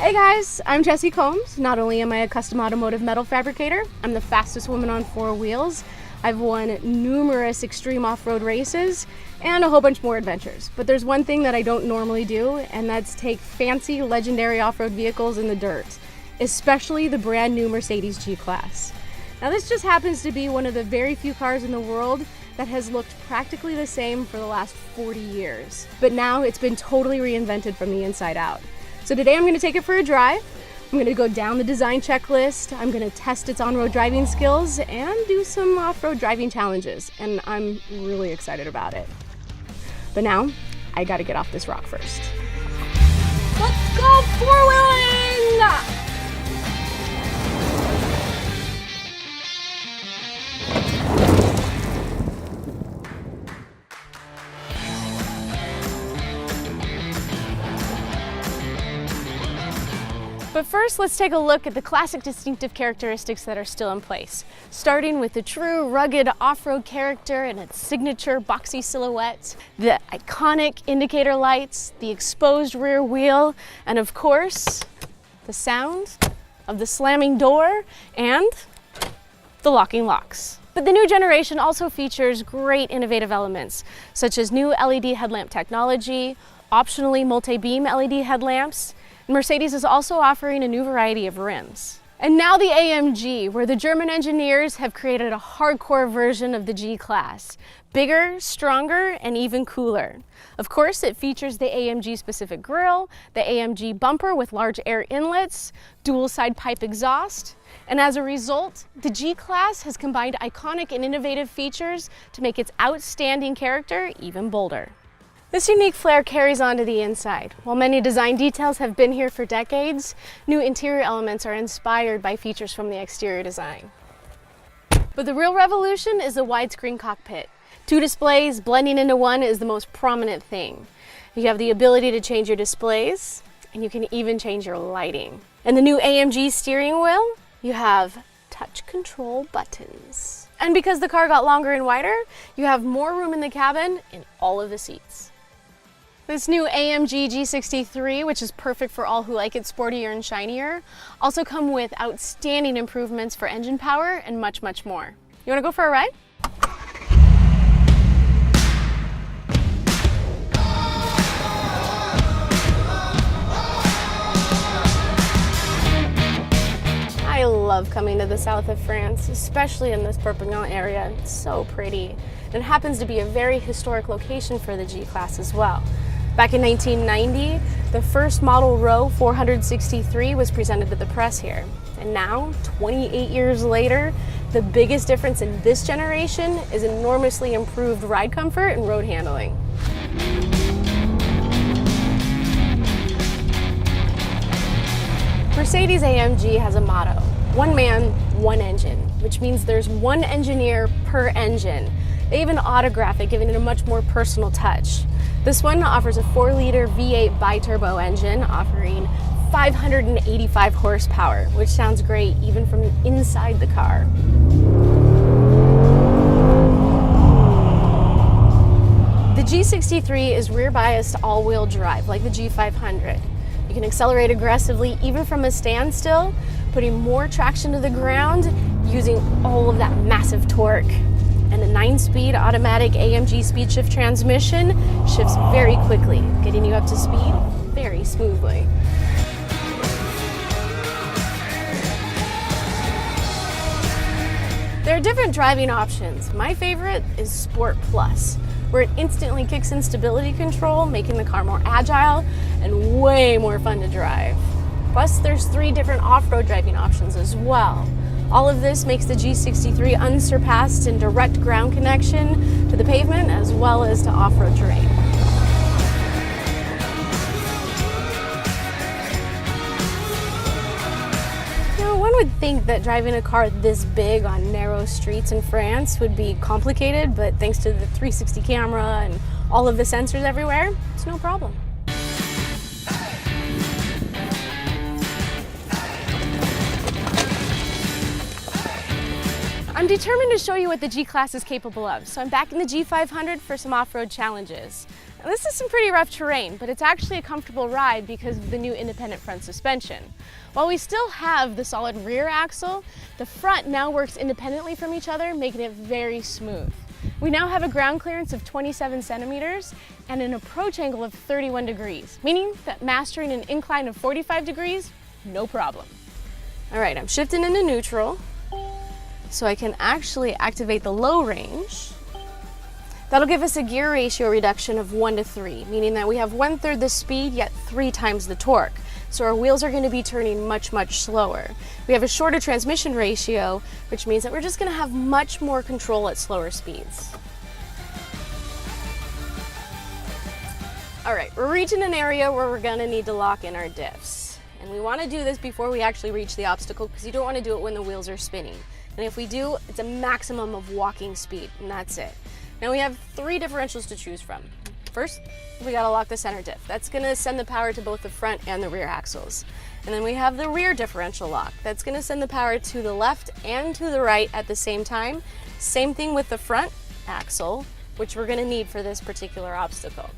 Hey guys, I'm Jessie Combs. Not only am I a custom automotive metal fabricator, I'm the fastest woman on four wheels. I've won numerous extreme off-road races and a whole bunch more adventures. But there's one thing that I don't normally do, and that's take fancy legendary off-road vehicles in the dirt, especially the brand new Mercedes G-Class. Now this just happens to be one of the very few cars in the world that has looked practically the same for the last 40 years. But now it's been totally reinvented from the inside out. So today I'm going to take it for a drive. I'm going to go down the design checklist. I'm going to test its on-road driving skills and do some off-road driving challenges. And I'm really excited about it. But now, I got to get off this rock first. Let's go four-wheeling! But first, let's take a look at the classic distinctive characteristics that are still in place, starting with the true rugged off-road character and its signature boxy silhouette, the iconic indicator lights, the exposed rear wheel, and of course, the sound of the slamming door and the locking locks. But the new generation also features great innovative elements, such as new LED headlamp technology, optionally multi-beam LED headlamps. Mercedes is also offering a new variety of rims. And now the AMG, where the German engineers have created a hardcore version of the G-Class. Bigger, stronger, and even cooler. Of course, it features the AMG specific grille, the AMG bumper with large air inlets, dual side pipe exhaust, and as a result, the G-Class has combined iconic and innovative features to make its outstanding character even bolder. This unique flair carries on to the inside. While many design details have been here for decades, new interior elements are inspired by features from the exterior design. But the real revolution is the widescreen cockpit. Two displays blending into one is the most prominent thing. You have the ability to change your displays, and you can even change your lighting. And the new AMG steering wheel, you have touch control buttons. And because the car got longer and wider, you have more room in the cabin in all of the seats. This new AMG G63, which is perfect for all who like it sportier and shinier, also come with outstanding improvements for engine power and much, much more. You want to go for a ride? I love coming to the south of France, especially in this Perpignan area. It's so pretty. And it happens to be a very historic location for the G-Class as well. Back in 1990, the first model row 463 was presented to the press here. And now, 28 years later, the biggest difference in this generation is enormously improved ride comfort and road handling. Mercedes AMG has a motto, one man, one engine, which means there's one engineer per engine. They even autograph it, giving it a much more personal touch. This one offers a 4-liter V8 bi-turbo engine, offering 585 horsepower, which sounds great even from inside the car. The G63 is rear-biased all-wheel drive, like the G500. You can accelerate aggressively even from a standstill, putting more traction to the ground using all of that massive torque. And the 9-speed automatic AMG speed shift transmission shifts very quickly, getting you up to speed very smoothly. There are different driving options. My favorite is Sport Plus, where it instantly kicks in stability control, making the car more agile and way more fun to drive. Plus, there's 3 different off-road driving options as well. All of this makes the G63 unsurpassed in direct ground connection to the pavement as well as to off-road terrain. Now, one would think that driving a car this big on narrow streets in France would be complicated, but thanks to the 360 camera and all of the sensors everywhere, it's no problem. I'm determined to show you what the G-Class is capable of, so I'm back in the G500 for some off-road challenges. Now, this is some pretty rough terrain, but it's actually a comfortable ride because of the new independent front suspension. While we still have the solid rear axle, the front now works independently from each other, making it very smooth. We now have a ground clearance of 27 centimeters and an approach angle of 31 degrees, meaning that mastering an incline of 45 degrees, no problem. All right, I'm shifting into neutral so I can actually activate the low range. That'll give us a gear ratio reduction of 1 to 3, meaning that we have 1/3 the speed, yet 3 times the torque. So our wheels are going to be turning much slower. We have a shorter transmission ratio, which means that we're just going to have much more control at slower speeds. All right, we're reaching an area where we're going to need to lock in our diffs. And we want to do this before we actually reach the obstacle because you don't want to do it when the wheels are spinning. And if we do, it's a maximum of walking speed, and that's it. Now we have 3 differentials to choose from. First, we gotta lock the center diff. That's gonna send the power to both the front and the rear axles. And then we have the rear differential lock. That's gonna send the power to the left and to the right at the same time. Same thing with the front axle, which we're gonna need for this particular obstacle.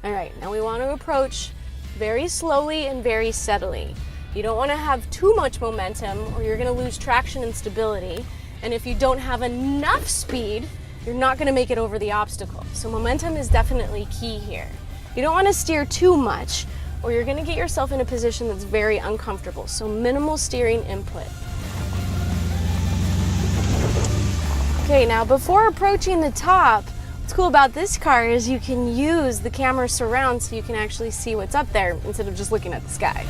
All right, now we wanna approach very slowly and very steadily. You don't wanna have too much momentum or you're gonna lose traction and stability. And if you don't have enough speed, you're not going to make it over the obstacle. So momentum is definitely key here. You don't want to steer too much or you're going to get yourself in a position that's very uncomfortable. So minimal steering input. Okay, now before approaching the top, what's cool about this car is you can use the camera surround so you can actually see what's up there instead of just looking at the sky.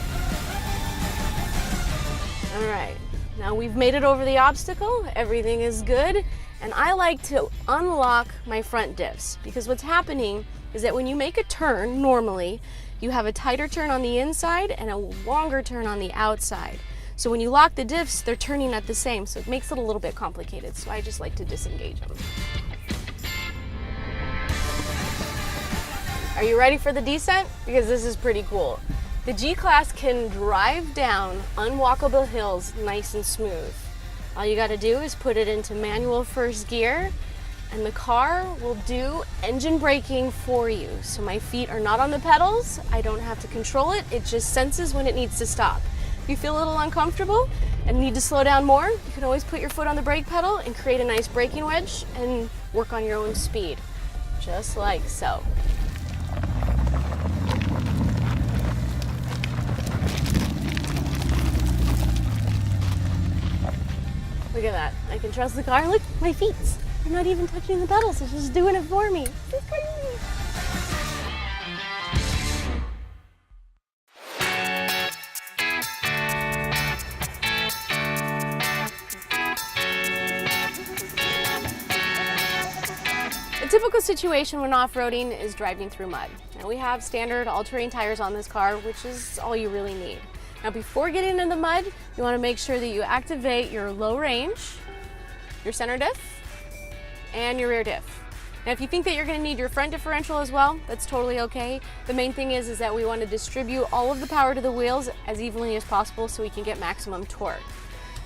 All right, now we've made it over the obstacle. Everything is good. And I like to unlock my front diffs because what's happening is that when you make a turn, normally, you have a tighter turn on the inside and a longer turn on the outside. So when you lock the diffs, they're turning at the same, so it makes it a little bit complicated. So I just like to disengage them. Are you ready for the descent? Because this is pretty cool. The G-Class can drive down unwalkable hills nice and smooth. All you gotta do is put it into manual first gear and the car will do engine braking for you. So my feet are not on the pedals, I don't have to control it, it just senses when it needs to stop. If you feel a little uncomfortable and need to slow down more, you can always put your foot on the brake pedal and create a nice braking wedge and work on your own speed, just like so. Look at that. I can trust the car. Look, my feet. They're not even touching the pedals. It's just doing it for me. It's crazy. A typical situation when off-roading is driving through mud. Now we have standard all-terrain tires on this car, which is all you really need. Now before getting in the mud, you want to make sure that you activate your low range, your center diff, and your rear diff. Now if you think that you're going to need your front differential as well, that's totally okay. The main thing is that we want to distribute all of the power to the wheels as evenly as possible so we can get maximum torque.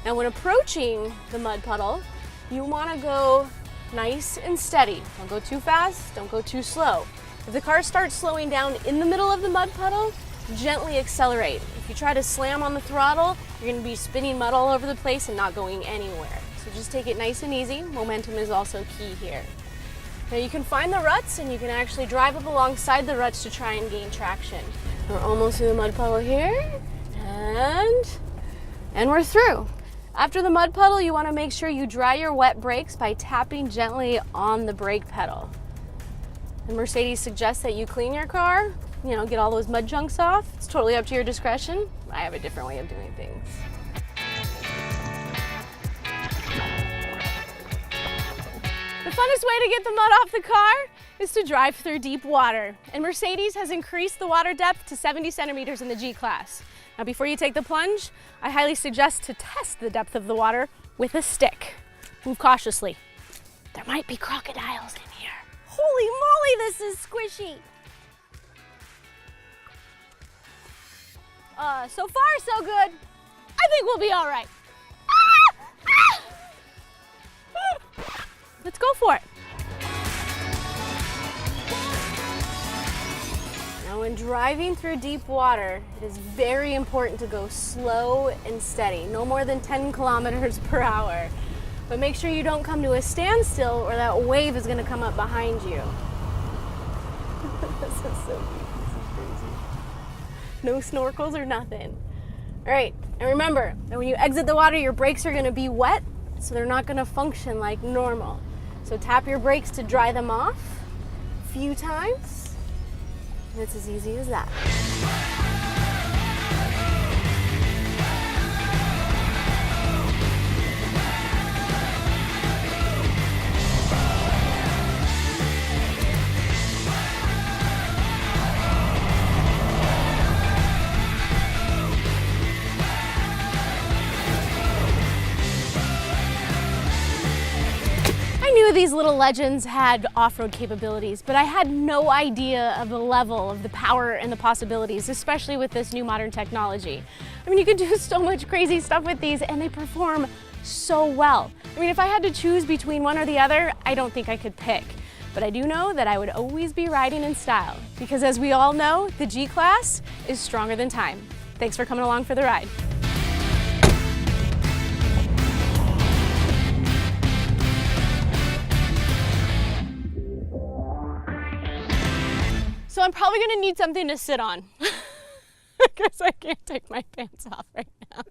Now when approaching the mud puddle, you want to go nice and steady. Don't go too fast, don't go too slow. If the car starts slowing down in the middle of the mud puddle, gently accelerate. If you try to slam on the throttle, you're going to be spinning mud all over the place and not going anywhere. So just take it nice and easy. Momentum is also key here. Now you can find the ruts and you can actually drive up alongside the ruts to try and gain traction. We're almost through the mud puddle here, and we're through. After the mud puddle, you want to make sure you dry your wet brakes by tapping gently on the brake pedal. And Mercedes suggests that you clean your car, get all those mud chunks off. It's totally up to your discretion. I have a different way of doing things. The funnest way to get the mud off the car is to drive through deep water. And Mercedes has increased the water depth to 70 centimeters in the G-Class. Now before you take the plunge, I highly suggest to test the depth of the water with a stick. Move cautiously. There might be crocodiles in here. Holy moly, this is squishy. So far, so good. I think we'll be all right. Let's go for it. Now when driving through deep water, it is very important to go slow and steady, no more than 10 kilometers per hour. But make sure you don't come to a standstill or that wave is going to come up behind you. This is so cute. This is crazy. No snorkels or nothing. All right, and remember that when you exit the water, your brakes are going to be wet, so they're not going to function like normal. So tap your brakes to dry them off a few times, and it's as easy as that. These little legends had off-road capabilities, but I had no idea of the level of the power and the possibilities, especially with this new modern technology. I mean, you can do so much crazy stuff with these and they perform so well. I mean, if I had to choose between one or the other, I don't think I could pick. But I do know that I would always be riding in style, because as we all know, the G-Class is stronger than time. Thanks for coming along for the ride. So I'm probably gonna need something to sit on because I can't take my pants off right now.